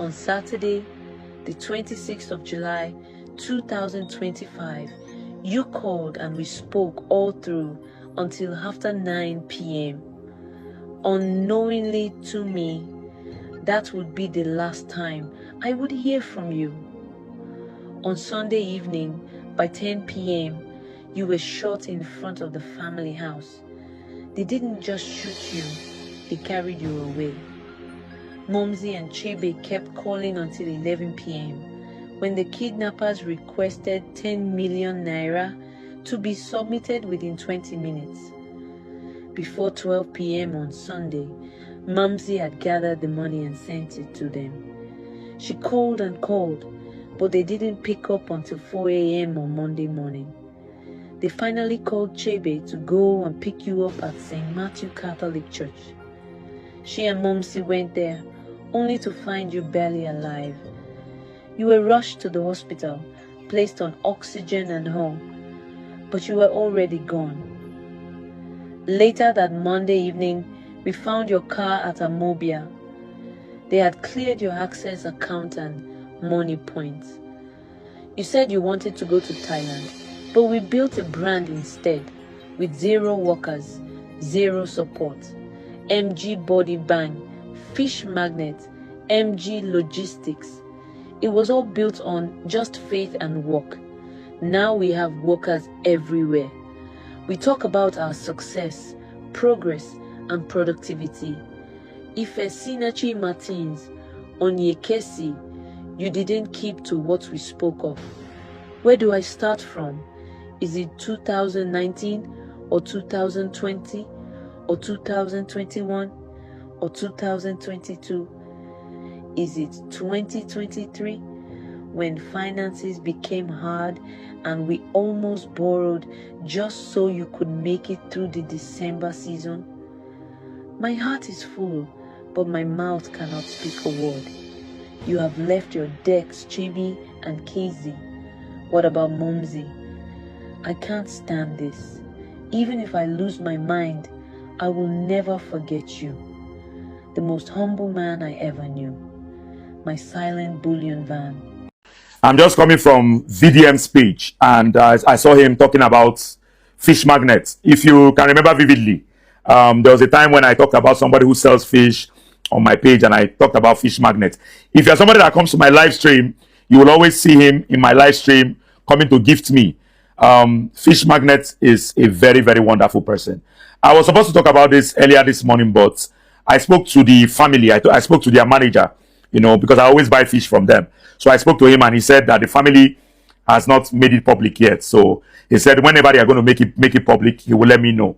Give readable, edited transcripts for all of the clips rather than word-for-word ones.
on Saturday, the 26th of July, 2025, you called and we spoke all through until after 9 p.m. Unknowingly to me, that would be the last time I would hear from you. On Sunday evening, by 10 p.m., you were shot in front of the family house. They didn't just shoot you, they carried you away. Mumsy and Chebe kept calling until 11 p.m. when the kidnappers requested 10 million naira to be submitted within 20 minutes. Before 12 p.m. on Sunday, Mumsy had gathered the money and sent it to them. She called and called, but they didn't pick up until 4 a.m. on Monday morning. They finally called Chebe to go and pick you up at St. Matthew Catholic Church. She and Mumsy went there, only to find you barely alive. You were rushed to the hospital, placed on oxygen and all, but you were already gone. Later that Monday evening, we found your car at Amobia. They had cleared your access account and money points. You said you wanted to go to Thailand, but we built a brand instead, with 0 workers, 0 support. MG Body Bang, Fishmagnet, MG Logistics. It was all built on just faith and work. Now we have workers everywhere. We talk about our success, progress, and productivity. Ife Sinachi Martins, Onyekesi, you didn't keep to what we spoke of. Where do I start from? Is it 2019 or 2020 or 2021 or 2022? Is it 2023 when finances became hard and we almost borrowed just so you could make it through the December season? My heart is full, but my mouth cannot speak a word. You have left your decks, Chibi and KZ. What about Mumsy? I can't stand this. Even if I lose my mind, I will never forget you. The most humble man I ever knew. My silent bullion van. I'm just coming from VDM's page, and I saw him talking about fish magnets. If you can remember vividly, there was a time when I talked about somebody who sells fish on my page, and I talked about fish magnets. If you're somebody that comes to my live stream, you will always see him in my live stream coming to gift me. Fish magnet is a very, very wonderful person. I was supposed to talk about this earlier this morning, but I spoke to the family. I spoke to their manager, because I always buy fish from them. So I spoke to him, and he said that the family has not made it public yet. So he said whenever they are going to make it public, he will let me know.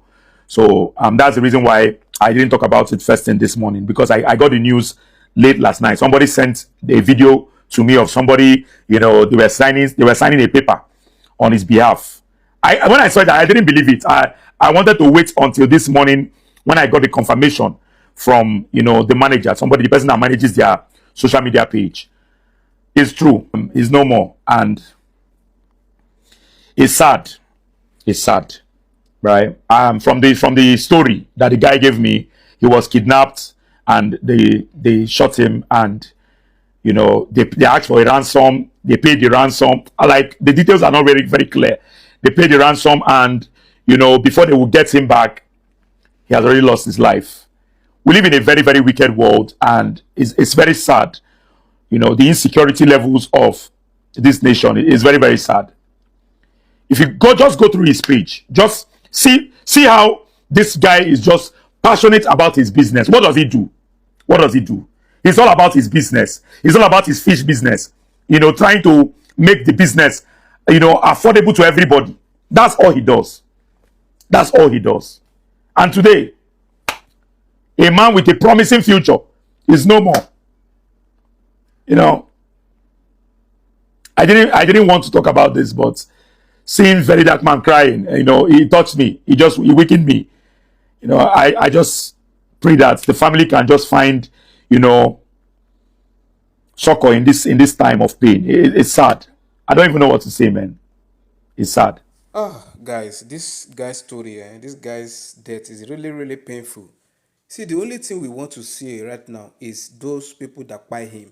So that's the reason why I didn't talk about it first thing this morning, because I got the news late last night. Somebody sent a video to me of somebody, they were signing a paper on his behalf. When I saw that, I didn't believe it. I wanted to wait until this morning when I got the confirmation from the manager, the person that manages their social media page. It's true. It's no more, and it's sad. It's sad, right? From the story that the guy gave me, he was kidnapped and they shot him, and they asked for a ransom. They paid the ransom. Like, the details are not very, very clear. They paid the ransom, and before they would get him back, he has already lost his life. We live in a very, very wicked world, and it's very sad. The insecurity levels of this nation is very, very sad. If you just go through his page, just see how this guy is just passionate about his business. What does he do? What does he do? It's all about his business. It's all about his fish business. Trying to make the business, affordable to everybody. That's all he does. That's all he does. And today, a man with a promising future is no more. I didn't want to talk about this, but seeing Very Dark Man crying, he touched me. He weakened me. I just pray that the family can just find, succor in this time of pain. It's sad. I don't even know what to say, man. It's sad. Guys, this guy's story, this guy's death is really, really painful. See, the only thing we want to see right now is those people that buy him.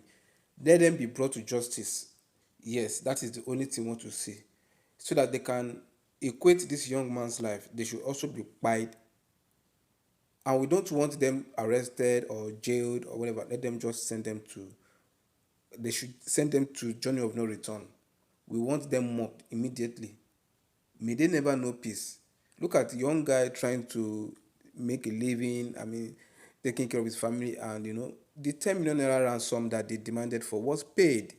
Let them be brought to justice. Yes, that is the only thing we want to see. So that they can equate this young man's life. They should also be paid. And we don't want them arrested or jailed or whatever. Let them just send them to, they should send them to journey of no return. We want them mocked immediately. May they never know peace. Look at the young guy trying to make a living, taking care of his family, and the 10 million naira ransom that they demanded for was paid.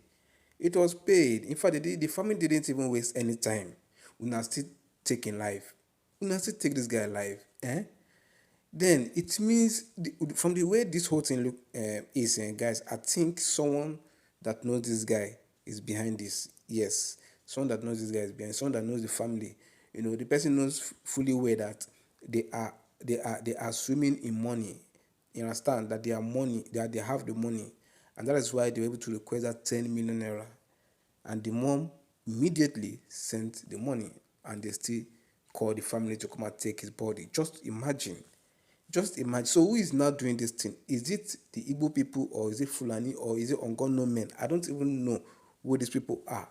It was paid. In fact, the family didn't even waste any time. We now still taking life. We now still take this guy alive. Then it means from the way this whole thing is, guys, I think someone that knows this guy is behind this. Yes, someone that knows this guy is behind. Someone that knows the family. The person knows fully well that they are swimming in money. You understand that they are money, that they have the money, and that is why they were able to request that 10 million naira. And the mom immediately sent the money, and they still called the family to come and take his body. Just imagine. So who is now doing this thing? Is it the Igbo people, or is it Fulani, or is it Ongono men? I don't even know who these people are.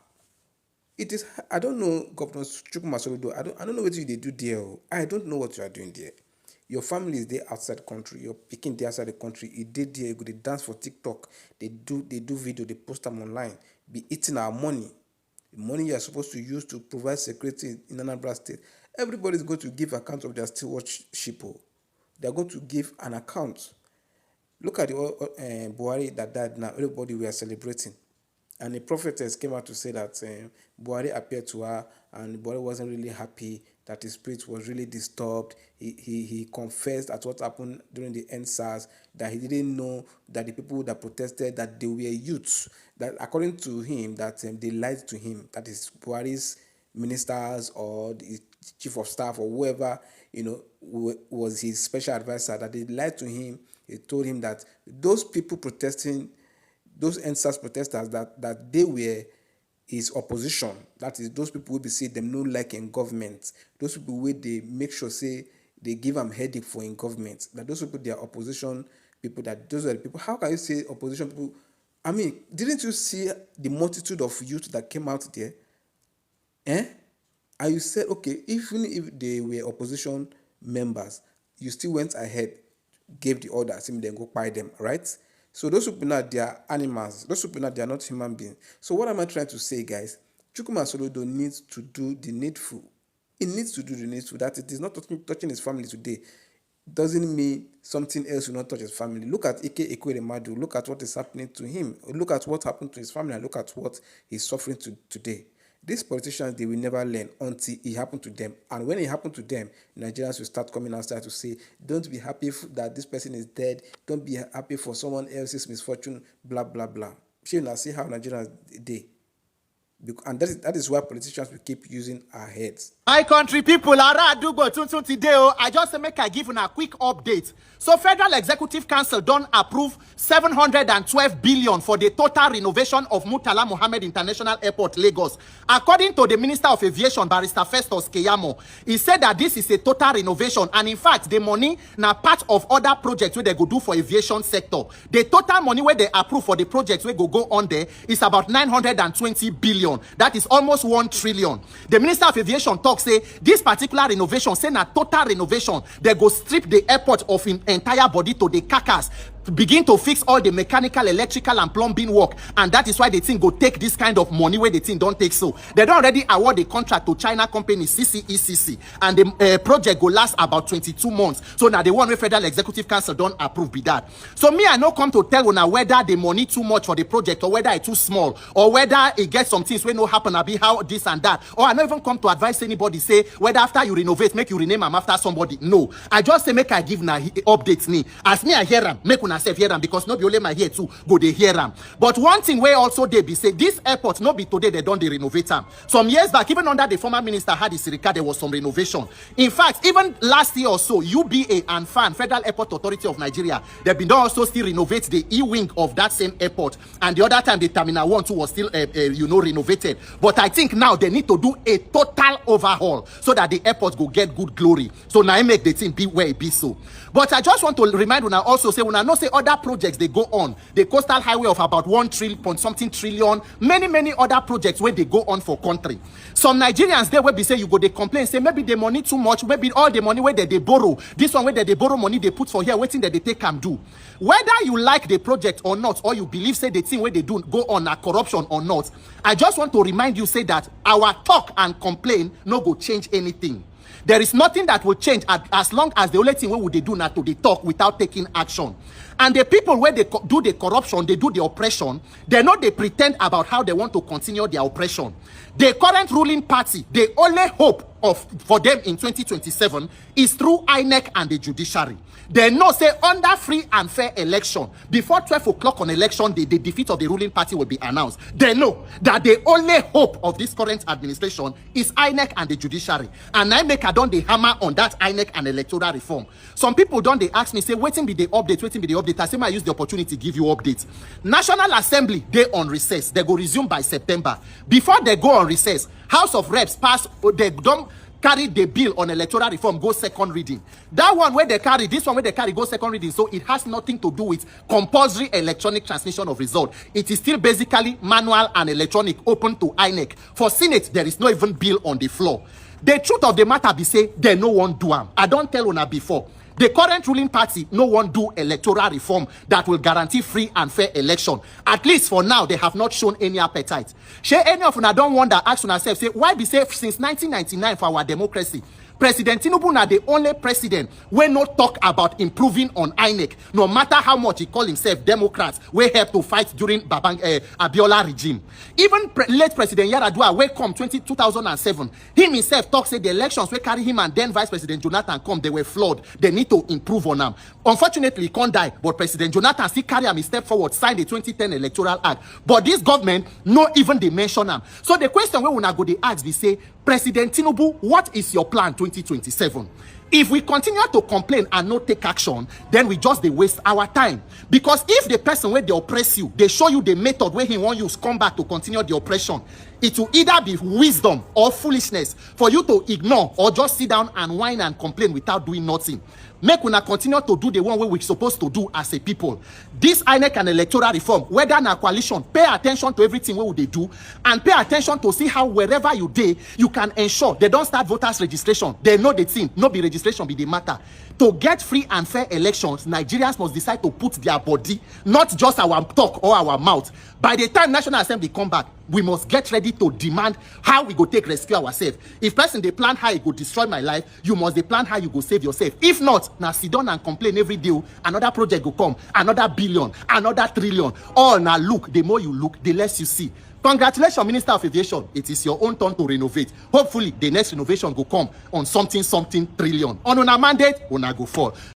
It is, I don't know, Governor Chukwuma Soludo. I don't know what they do there. I don't know what you are doing there. Your family is there outside the country. You're picking there outside the country. You did there. You go, they dance for TikTok. They do video. They post them online. Be eating our money. The money you are supposed to use to provide security in Anambra State. Everybody is going to give account of their stewardship. They are going to give an account. Look at the Buhari that died now. Everybody we are celebrating. And the prophetess came out to say that Buhari appeared to her, and Buhari wasn't really happy, that his spirit was really disturbed. He confessed at what happened during the NSAS, that he didn't know that the people that protested, that they were youths, that according to him, that they lied to him, that is Buhari's ministers or the chief of staff or whoever, was his special advisor, that they lied to him. They told him that those people protesting, those NSAS protesters, that they were his opposition. That is, those people will be say them no like in government. Those people where they make sure say they give them headache for in government. That those people, they are opposition people. That those are the people. How can you say opposition people? Didn't you see the multitude of youth that came out there? And you said, okay, even if they were opposition members, you still went ahead, gave the order, saying then go buy them, right? So those people now, they are animals. Those people now, they are not human beings. So what am I trying to say, guys? Chukwuma Soludo needs to do the needful. He needs to do the needful. That it is not touching his family today doesn't mean something else will not touch his family. Look at Ike Ekweremadu. Look at what is happening to him. Look at what happened to his family, and look at what he's suffering today. These politicians, they will never learn until it happened to them. And when it happened to them, Nigerians will start coming outside to say, don't be happy that this person is dead. Don't be happy for someone else's misfortune, blah, blah, blah. See how Nigerians, and that is why politicians will keep using our heads. My country people, I just say make I give a quick update. So Federal Executive Council don't approve 712 billion for the total renovation of Murtala Mohammed International Airport, Lagos. According to the Minister of Aviation, Barrister Festus Keyamo, he said that this is a total renovation, and in fact, the money now part of other projects where they go do for aviation sector. The total money where they approve for the projects where go on there is about 920 billion. That is almost 1 trillion. The Minister of Aviation say this particular renovation, say na total renovation, they go strip the airport of entire body to the carcass, begin to fix all the mechanical, electrical and plumbing work, and that is why the thing go take this kind of money where the thing don't take. So they don't already award the contract to China company CCECC, and the project go last about 22 months. So now the one where Federal Executive Council don't approve be that. So me, I no come to tell you now whether the money too much for the project or whether it's too small, or whether it gets some things where no happen be how this and that, or I don't even come to advise anybody say whether after you renovate make you rename them after somebody. No, I just say make I give na updates ni as me I hear them, make una self hear them, because not be only my hear too go they hear them. But one thing where also they be say this airport not be today they don't they renovate them. Some years back, even under the former minister Hadi Sirika, there was some renovation. In fact, even last year or so, UBA and FAN, Federal Airport Authority of Nigeria, they've been also still renovate the E-wing of that same airport, and the other time the Terminal 1 2 was still renovated. But I think now they need to do a total overhaul so that the airport go get good glory. So now I make the thing be where it be so. But I just want to remind you now also say when I know say say other projects they go on. The coastal highway of about 1 trillion something trillion, many other projects where they go on for country. Some Nigerians there will be say you go they complain, say maybe the money too much, maybe all the money where they borrow. This one where they borrow money they put for here, waiting that they take and do. Whether you like the project or not, or you believe say the thing where they do go on a corruption or not, I just want to remind you say that our talk and complain no go change anything. There is nothing that will change as long as the only thing what they do now to they talk without taking action. And the people where they do the corruption, they do the oppression, they know they pretend about how they want to continue their oppression. The current ruling party, the only hope for them in 2027 is through INEC and the judiciary. They know say under free and fair election, before 12 o'clock on election day, the defeat of the ruling party will be announced. They know that the only hope of this current administration is INEC and the judiciary. And I make a done the hammer on that INEC and electoral reform. Some people don't they ask me, say, waiting be the update, waiting be the update. I say, I use the opportunity to give you updates. National Assembly, they on recess. They go resume by September. Before they go on recess, House of Reps pass, they don't carry the bill on electoral reform, go second reading. That one where they carry, this one where they carry, go second reading. So it has nothing to do with compulsory electronic transmission of result. It is still basically manual and electronic, open to INEC. For Senate, there is no even bill on the floor. The truth of the matter be say, they no one do them. I don't tell una before. The current ruling party no one do electoral reform that will guarantee free and fair election. At least for now, they have not shown any appetite. Share any of una don't wonder, ask una self, say, why be safe since 1999 for our democracy? President Tinubu na the only president wey no talk about improving on INEC, no matter how much he call himself Democrats, wey help to fight during Abiola regime. Even late President Yaradua, wey come 2007, him himself talk say the elections wey carry him and then Vice President Jonathan come, they were flawed. They need to improve on them. Unfortunately, he can't die, but President Jonathan still carry him a step forward, sign the 2010 Electoral Act. But this government, no even they mention them. So the question wey una go dey ask, we say, President Tinubu, what is your plan 2027? If we continue to complain and not take action, then we just they waste our time. Because if the person where they oppress you, they show you the method where he want you to come back to continue the oppression, it will either be wisdom or foolishness for you to ignore or just sit down and whine and complain without doing nothing. Make una continue to do the one way we're supposed to do as a people. This INEC and electoral reform, whether in a coalition, pay attention to everything what they do and pay attention to see how wherever you do, you can ensure they don't start voters registration. They know the thing, no be registration be the matter. To get free and fair elections, Nigerians must decide to put their body, not just our talk or our mouth. By the time National Assembly come back, we must get ready to demand how we go take rescue ourselves. If person they plan how you go destroy my life, you must they plan how you go save yourself. If not, now sit down and complain every day. Another project go come, another billion, another trillion. All now look, the more you look, the less you see. Congratulations, Minister of Aviation. It is your own turn to renovate. Hopefully, the next renovation will come on something trillion. On a mandate, on a go fall.